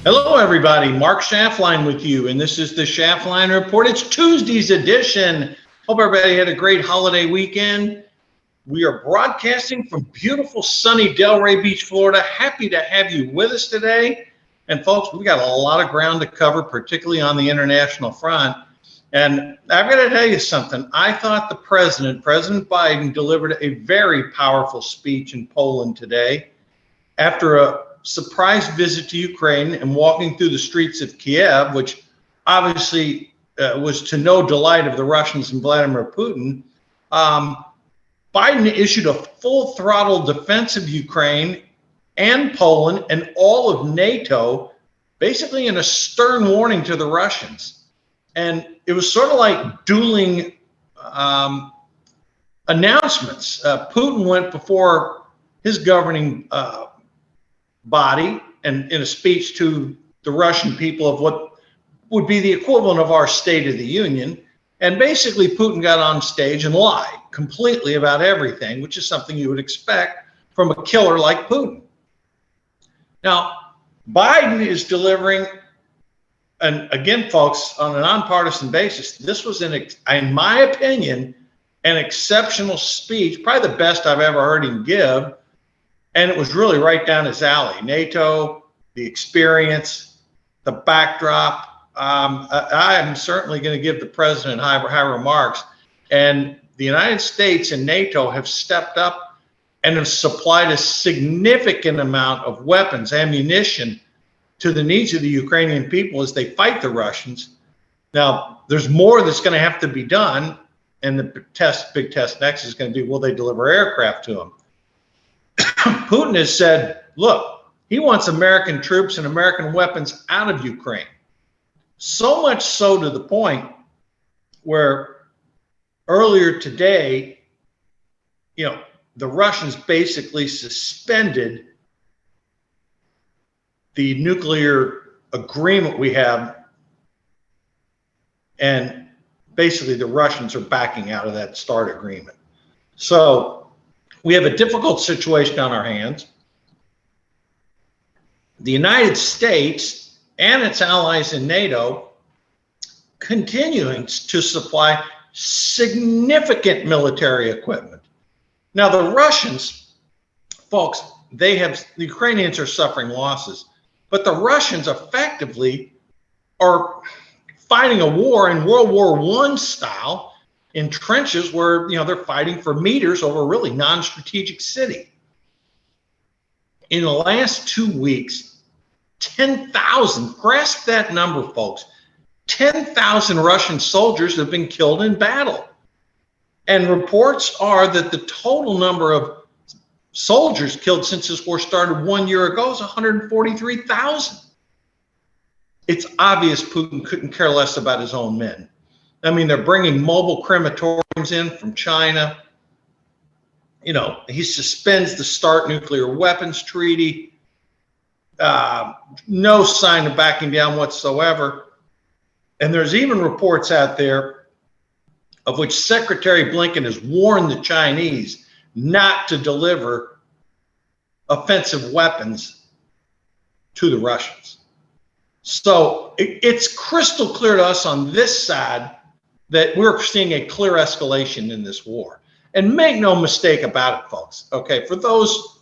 Hello, everybody. Mark Schaftlein with you, and this is the Schaftlein Report. It's Tuesday's edition. Hope everybody had a great holiday weekend. We are broadcasting from beautiful, sunny Delray Beach, Florida. Happy to have you with us today. And folks, we got a lot of ground to cover, particularly on the international front. And I've got to tell you something. I thought President Biden, delivered a very powerful speech in Poland today after a surprise visit to Ukraine and walking through the streets of Kiev, which obviously was to no delight of the Russians and Vladimir Putin. Biden issued a full throttle defense of Ukraine and Poland and all of NATO, basically in a stern warning to the Russians. And it was sort of like dueling announcements. Putin went before his governing body and in a speech to the Russian people of what would be the equivalent of our State of the Union. And basically Putin got on stage and lied completely about everything, which is something you would expect from a killer like Putin. Now, Biden is delivering, and again, folks, on a nonpartisan basis, this was, in my opinion, an exceptional speech, probably the best I've ever heard him give. And it was really right down his alley. NATO, the experience, the backdrop. I am certainly going to give the president high remarks. And the United States and NATO have stepped up and have supplied a significant amount of weapons, ammunition to the needs of the Ukrainian people as they fight the Russians. Now, there's more that's going to have to be done. And the big test next is going to be, will they deliver aircraft to them? Putin has said, look, he wants American troops and American weapons out of Ukraine. So much so to the point where earlier today, the Russians basically suspended the nuclear agreement we have. And basically the Russians are backing out of that START agreement. So we have a difficult situation on our hands. The United States and its allies in NATO continuing to supply significant military equipment. Now, the Russians, folks, the Ukrainians are suffering losses, but the Russians effectively are fighting a war in World War I style, in trenches where they're fighting for meters over a really non-strategic city. In the last 2 weeks, 10,000, grasp that number, folks, 10,000 Russian soldiers have been killed in battle. And reports are that the total number of soldiers killed since this war started 1 year ago is 143,000. It's obvious Putin couldn't care less about his own men. I mean, they're bringing mobile crematoriums in from China. He suspends the START nuclear weapons treaty. No sign of backing down whatsoever. And there's even reports out there of which Secretary Blinken has warned the Chinese not to deliver offensive weapons to the Russians. So it's crystal clear to us on this side that we're seeing a clear escalation in this war. And make no mistake about it, folks, okay? For those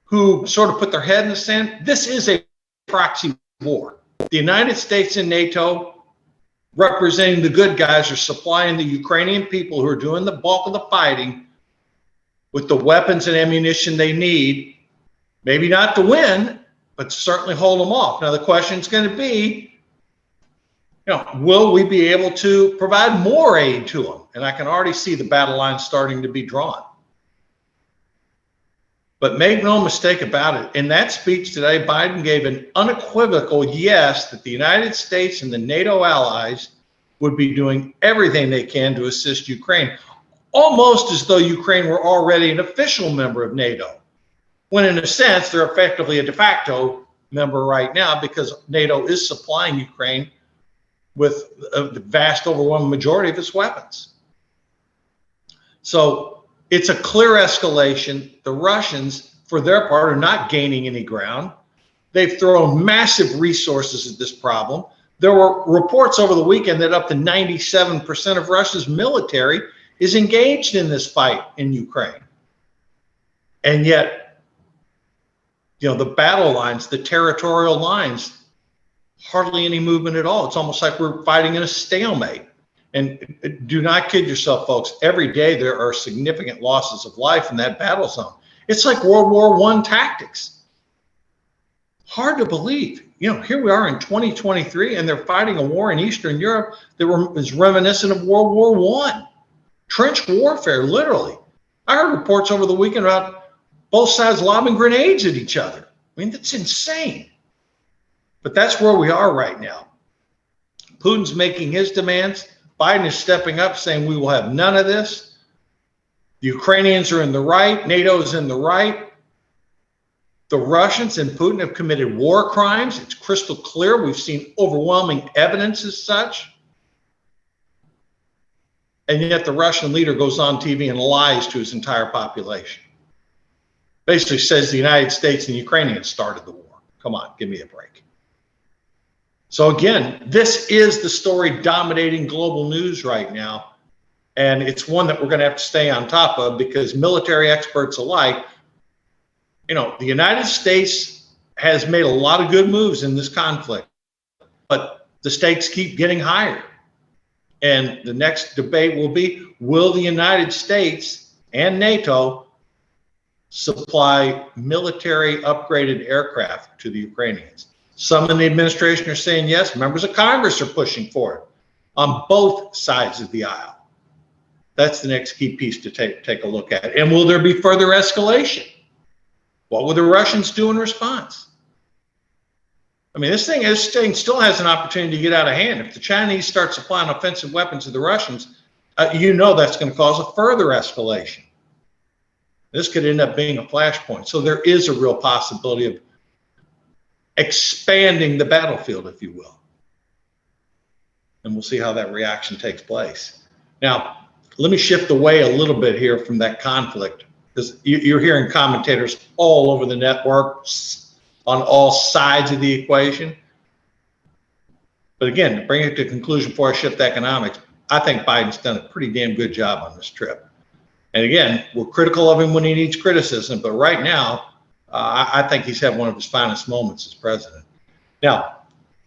who sort of put their head in the sand, this is a proxy war. The United States and NATO, representing the good guys, are supplying the Ukrainian people who are doing the bulk of the fighting with the weapons and ammunition they need, maybe not to win, but certainly hold them off. Now, the question is going to be, will we be able to provide more aid to them? And I can already see the battle line starting to be drawn. But make no mistake about it, in that speech today, Biden gave an unequivocal yes that the United States and the NATO allies would be doing everything they can to assist Ukraine, almost as though Ukraine were already an official member of NATO, when in a sense, they're effectively a de facto member right now because NATO is supplying Ukraine with the vast overwhelming majority of its weapons. So it's a clear escalation. The Russians, for their part, are not gaining any ground. They've thrown massive resources at this problem. There were reports over the weekend that up to 97% of Russia's military is engaged in this fight in Ukraine. And yet, the battle lines, the territorial lines, hardly any movement at all. It's almost like we're fighting in a stalemate. And do not kid yourself, folks. Every day there are significant losses of life in that battle zone. It's like World War I tactics. Hard to believe. Here we are in 2023, and they're fighting a war in Eastern Europe that is reminiscent of World War I. Trench warfare, literally. I heard reports over the weekend about both sides lobbing grenades at each other. I mean, that's insane. But that's where we are right now. Putin's making his demands. Biden is stepping up, saying we will have none of this. The Ukrainians are in the right. NATO is in the right. The Russians and Putin have committed war crimes. It's crystal clear. We've seen overwhelming evidence as such. And yet the Russian leader goes on TV and lies to his entire population. Basically says the United States and the Ukrainians started the war. Come on, give me a break. So again, this is the story dominating global news right now. And it's one that we're going to have to stay on top of, because military experts alike, the United States has made a lot of good moves in this conflict, but the stakes keep getting higher. And the next debate will be, will the United States and NATO supply military upgraded aircraft to the Ukrainians? Some in the administration are saying yes. Members of Congress are pushing for it on both sides of the aisle. That's the next key piece to take a look at. And will there be further escalation? What will the Russians do in response? I mean, this thing still has an opportunity to get out of hand. If the Chinese start supplying offensive weapons to the Russians, that's going to cause a further escalation. This could end up being a flashpoint. So there is a real possibility of expanding the battlefield, if you will. And we'll see how that reaction takes place. Now, let me shift away a little bit here from that conflict, because you're hearing commentators all over the networks on all sides of the equation. But again, to bring it to a conclusion before I shift economics, I think Biden's done a pretty damn good job on this trip. And again, we're critical of him when he needs criticism, but right now, I think he's had one of his finest moments as president. Now,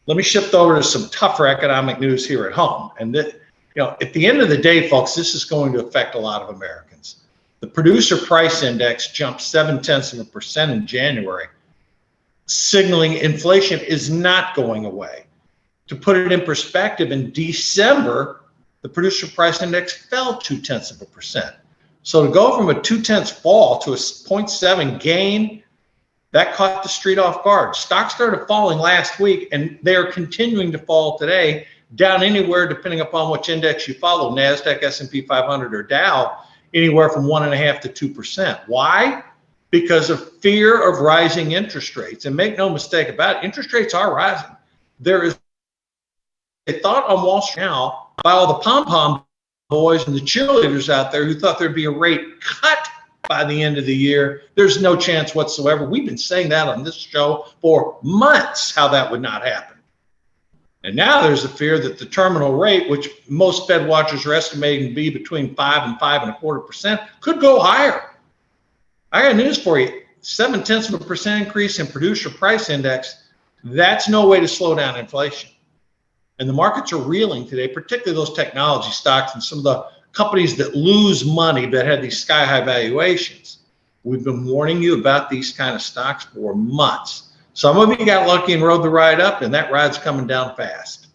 let me shift over to some tougher economic news here at home. And at the end of the day, folks, this is going to affect a lot of Americans. The producer price index jumped 0.7% in January, signaling inflation is not going away. To put it in perspective, in December, the producer price index fell 0.2%. So to go from a 0.2 fall to a 0.7 gain, that caught the street off guard. Stocks started falling last week, and they are continuing to fall today, down anywhere, depending upon which index you follow, NASDAQ, S&P 500, or Dow, anywhere from 1.5% to 2%. Why? Because of fear of rising interest rates. And make no mistake about it, interest rates are rising. There is a thought on Wall Street now by all the pom-pom boys and the cheerleaders out there who thought there'd be a rate cut by the end of the year. There's no chance whatsoever. We've been saying that on this show for months, how that would not happen. And now there's a fear that the terminal rate, which most Fed watchers are estimating to be between 5 and 5.25%, could go higher. I got news for you. 0.7% increase in producer price index, that's no way to slow down inflation. And the markets are reeling today, particularly those technology stocks and some of the companies that lose money that had these sky high valuations. We've been warning you about these kind of stocks for months. Some of you got lucky and rode the ride up, and that ride's coming down fast.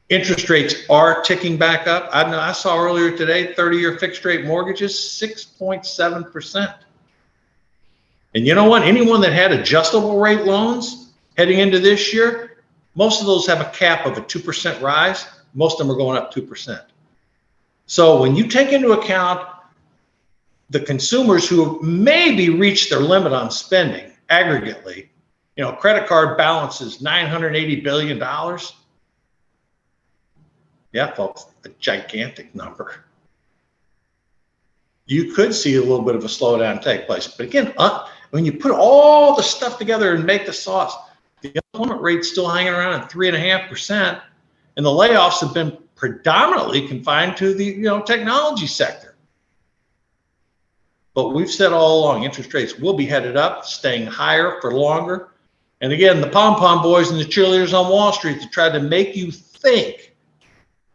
Interest rates are ticking back up. I saw earlier today, 30-year fixed rate mortgages, 6.7%. And you know what? Anyone that had adjustable rate loans heading into this year, most of those have a cap of a 2% rise. Most of them are going up 2%. So when you take into account the consumers who maybe reached their limit on spending aggregately, credit card balances $980 billion. Yeah, folks, a gigantic number. You could see a little bit of a slowdown take place. But again, when you put all the stuff together and make the sauce, the unemployment rate's still hanging around at 3.5%, and the layoffs have been predominantly confined to the technology sector. But we've said all along, interest rates will be headed up, staying higher for longer. And again, the pom-pom boys and the cheerleaders on Wall Street that tried to make you think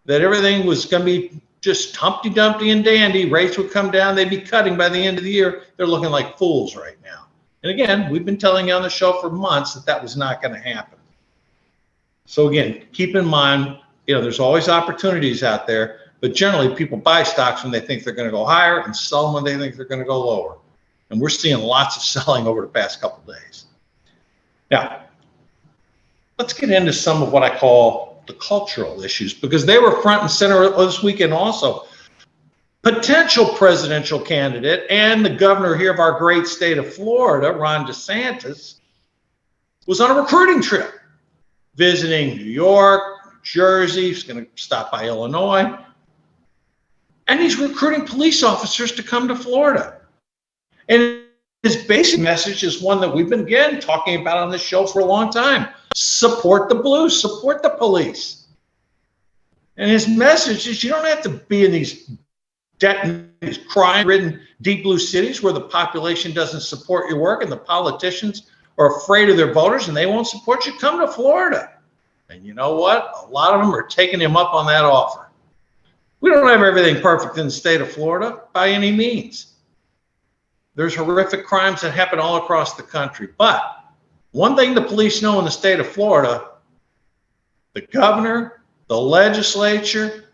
that everything was going to be just Humpty Dumpty and dandy, rates would come down, they'd be cutting by the end of the year. They're looking like fools right now. And again, we've been telling you on the show for months that that was not going to happen. So again, keep in mind, there's always opportunities out there, but generally people buy stocks when they think they're going to go higher and sell them when they think they're going to go lower. And we're seeing lots of selling over the past couple of days. Now, let's get into some of what I call the cultural issues, because they were front and center this weekend also. Potential presidential candidate and the governor here of our great state of Florida, Ron DeSantis, was on a recruiting trip, visiting New York, New Jersey, he's going to stop by Illinois, and he's recruiting police officers to come to Florida. And his basic message is one that we've been, again, talking about on this show for a long time. Support the blues, support the police. And his message is you don't have to be in these crime-ridden deep blue cities where the population doesn't support your work and the politicians are afraid of their voters and they won't support you. Come to Florida. And you know what? A lot of them are taking him up on that offer. We don't have everything perfect in the state of Florida by any means. There's horrific crimes that happen all across the country. But one thing the police know in the state of Florida, the governor, the legislature,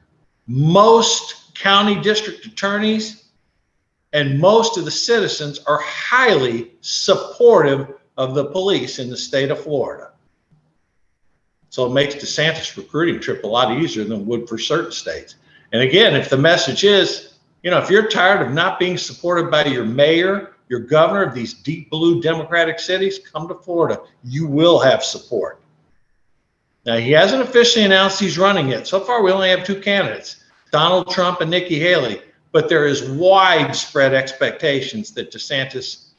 most county district attorneys, and most of the citizens are highly supportive of the police in the state of Florida. So it makes DeSantis' recruiting trip a lot easier than it would for certain states. And again, if the message is, if you're tired of not being supported by your mayor, your governor of these deep blue Democratic cities, come to Florida. You will have support. Now, he hasn't officially announced he's running yet. So far, we only have two candidates, Donald Trump and Nikki Haley. But there is widespread expectations that DeSantis,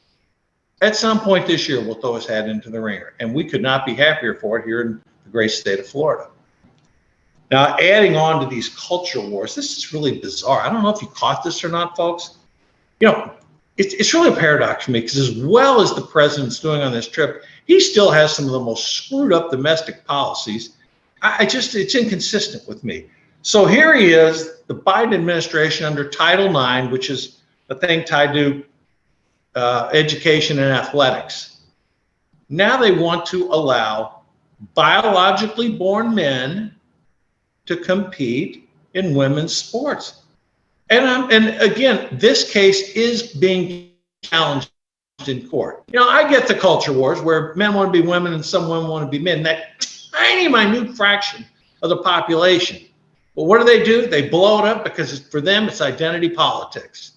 at some point this year, will throw his hat into the ringer. And we could not be happier for it here in the great state of Florida. Now, adding on to these culture wars, this is really bizarre. I don't know if you caught this or not, folks. It's really a paradox for me, because as well as the president's doing on this trip, he still has some of the most screwed up domestic policies. It's inconsistent with me. So here he is, the Biden administration under Title IX, which is a thing tied to education and athletics. Now they want to allow biologically born men to compete in women's sports. And again, this case is being challenged in court. I get the culture wars where men want to be women and some women want to be men, that tiny, minute fraction of the population. But what do? They blow it up because for them, it's identity politics.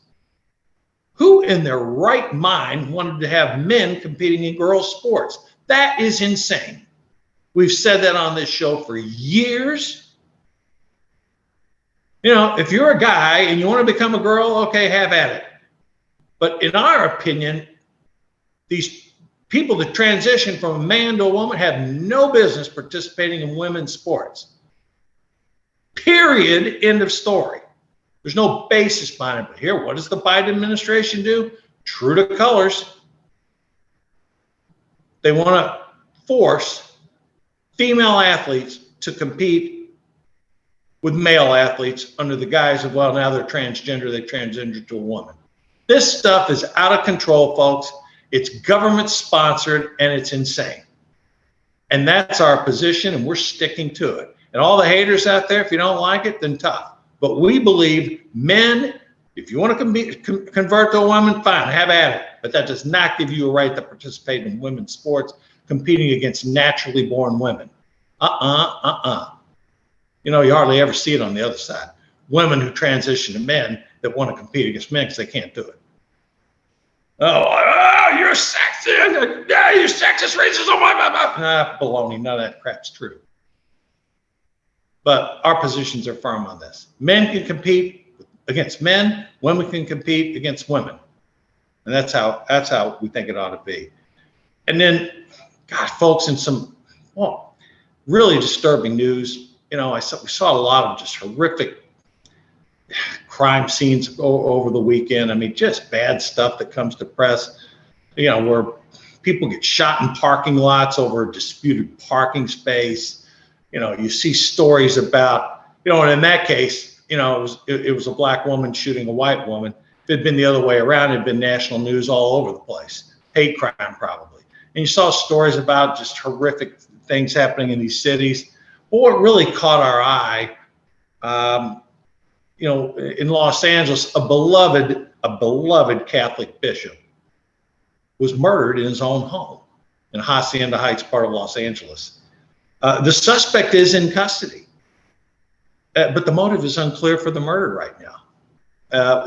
Who in their right mind wanted to have men competing in girls' sports? That is insane. We've said that on this show for years. If you're a guy and you want to become a girl, okay, have at it. But in our opinion, these people that transition from a man to a woman have no business participating in women's sports. Period. End of story. There's no basis behind it. But here, what does the Biden administration do? True to colors. They want to force female athletes to compete with male athletes under the guise of, well, now they're transgender, they transgender to a woman. This stuff is out of control, folks. It's government sponsored and it's insane. And that's our position, and we're sticking to it. And all the haters out there, if you don't like it, then tough. But we believe men, if you want to convert to a woman, fine, have at it. But that does not give you a right to participate in women's sports, competing against naturally born women. You hardly ever see it on the other side. Women who transition to men that want to compete against men because they can't do it. Oh, you're sexist. Yeah, you're sexist, racist. Baloney. None of that crap's true. But our positions are firm on this. Men can compete against men. Women can compete against women. And that's how we think it ought to be. And then, God, folks, in some really disturbing news, we saw a lot of just horrific crime scenes over the weekend. I mean, just bad stuff that comes to press, where people get shot in parking lots over a disputed parking space. You see stories about, and in that case, it was a black woman shooting a white woman. If it had been the other way around, it had been national news all over the place. Hate crime, probably. And you saw stories about just horrific things happening in these cities. But what really caught our eye, in Los Angeles, a beloved Catholic bishop was murdered in his own home in Hacienda Heights, part of Los Angeles. The suspect is in custody, but the motive is unclear for the murder right now.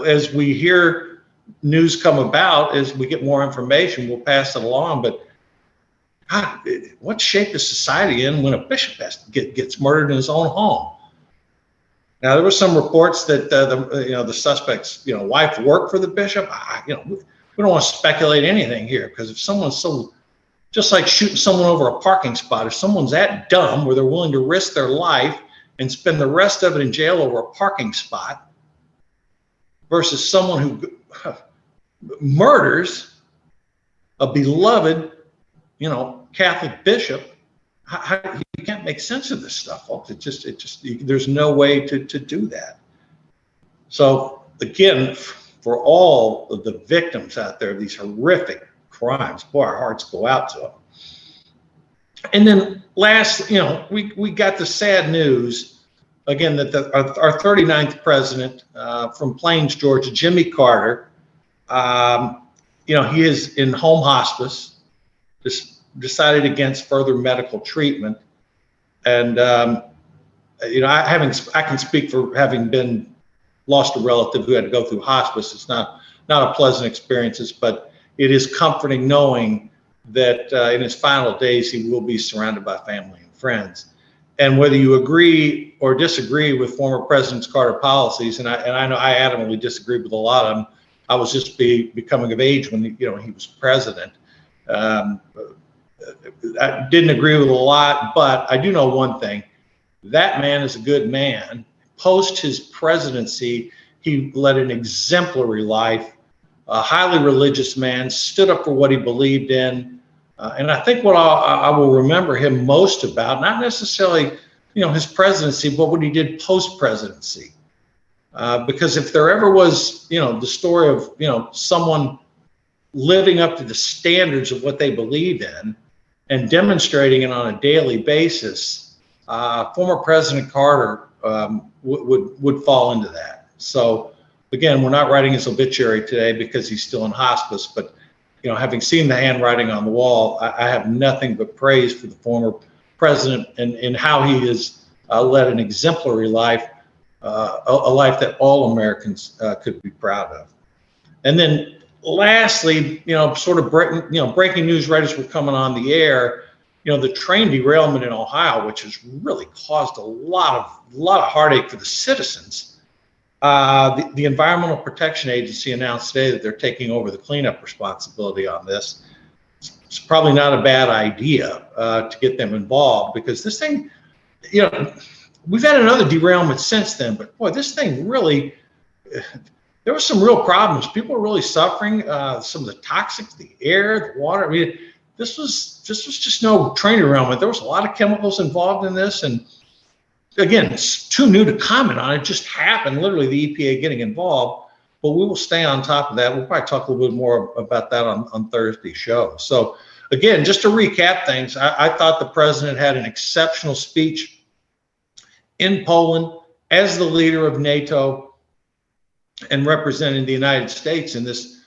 As we hear news come about, as we get more information, we'll pass it along. But God, what shape is society in when a bishop gets murdered in his own home? Now, there were some reports that the suspect's wife worked for the bishop. We don't want to speculate anything here, because if someone's just like shooting someone over a parking spot, if someone's that dumb where they're willing to risk their life and spend the rest of it in jail over a parking spot, versus someone who murders a beloved, Catholic bishop, you can't make sense of this stuff, folks. There's no way to do that. So again, for all of the victims out there of these horrific crimes, boy, our hearts go out to them. And then last, we got the sad news again that our 39th president from Plains, Georgia, Jimmy Carter, he is in home hospice, just decided against further medical treatment. And, I can speak for having been lost a relative who had to go through hospice. It's not a pleasant experience, but it is comforting knowing that in his final days, he will be surrounded by family and friends. And whether you agree or disagree with former President Carter policies, and I know I adamantly disagreed with a lot of them. I was just becoming of age when he was president. I didn't agree with a lot, but I do know one thing: that man is a good man. Post his presidency, he led an exemplary life, a highly religious man, stood up for what he believed in. And I think what I will remember him most about, not necessarily, his presidency, but what he did post-presidency. Because if there ever was, the story of, someone living up to the standards of what they believed in and demonstrating it on a daily basis, former President Carter would fall into that. So again, we're not writing his obituary today because he's still in hospice, but having seen the handwriting on the wall, I have nothing but praise for the former president and how he has led an exemplary life, a life that all Americans could be proud of. And then lastly, sort of breaking news right as we're coming on the air, the train derailment in Ohio, which has really caused a lot of heartache for the citizens. The Environmental Protection Agency announced today that they're taking over the cleanup responsibility on this. It's probably not a bad idea to get them involved, because this thing, we've had another derailment since then, but boy, this thing really, there were some real problems. People are really suffering. Some of the toxics, the air, the water. I mean, this was just no train derailment. There was a lot of chemicals involved in this, and again, it's too new to comment on. It just happened, literally the EPA getting involved, but we will stay on top of that. We'll probably talk a little bit more about that on Thursday's show. So again, just to recap things, I thought the president had an exceptional speech in Poland as the leader of NATO and representing the United States in this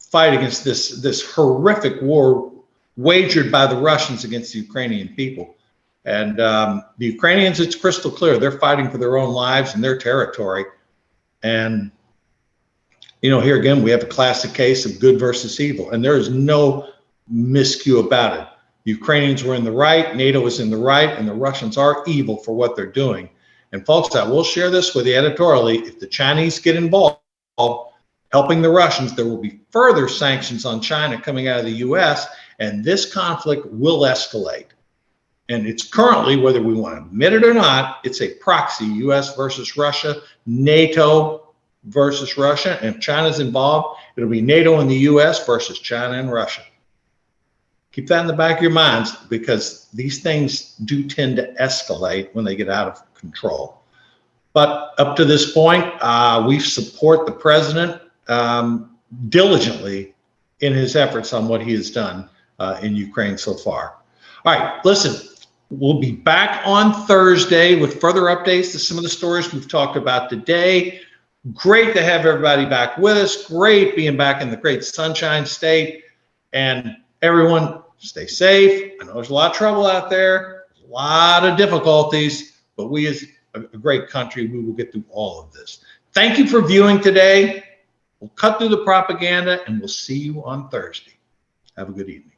fight against this horrific war wagered by the Russians against the Ukrainian people. And the Ukrainians, it's crystal clear, they're fighting for their own lives and their territory. And, here again, we have a classic case of good versus evil, and there is no miscue about it. The Ukrainians were in the right, NATO is in the right, and the Russians are evil for what they're doing. And folks, I will share this with you editorially: if the Chinese get involved, helping the Russians. There will be further sanctions on China coming out of the U.S., and this conflict will escalate. And it's currently, whether we want to admit it or not, it's a proxy, U.S. versus Russia, NATO versus Russia. And if China's involved, it'll be NATO and the U.S. versus China and Russia. Keep that in the back of your minds, because these things do tend to escalate when they get out of control. But up to this point, we support the president diligently in his efforts on what he has done in Ukraine so far. All right, listen, we'll be back on Thursday with further updates to some of the stories we've talked about today. Great to have everybody back with us. Great being back in the great Sunshine State. And everyone, stay safe. I know there's a lot of trouble out there, a lot of difficulties, but we as a great country, we will get through all of this. Thank you for viewing today. We'll cut through the propaganda, and we'll see you on Thursday. Have a good evening.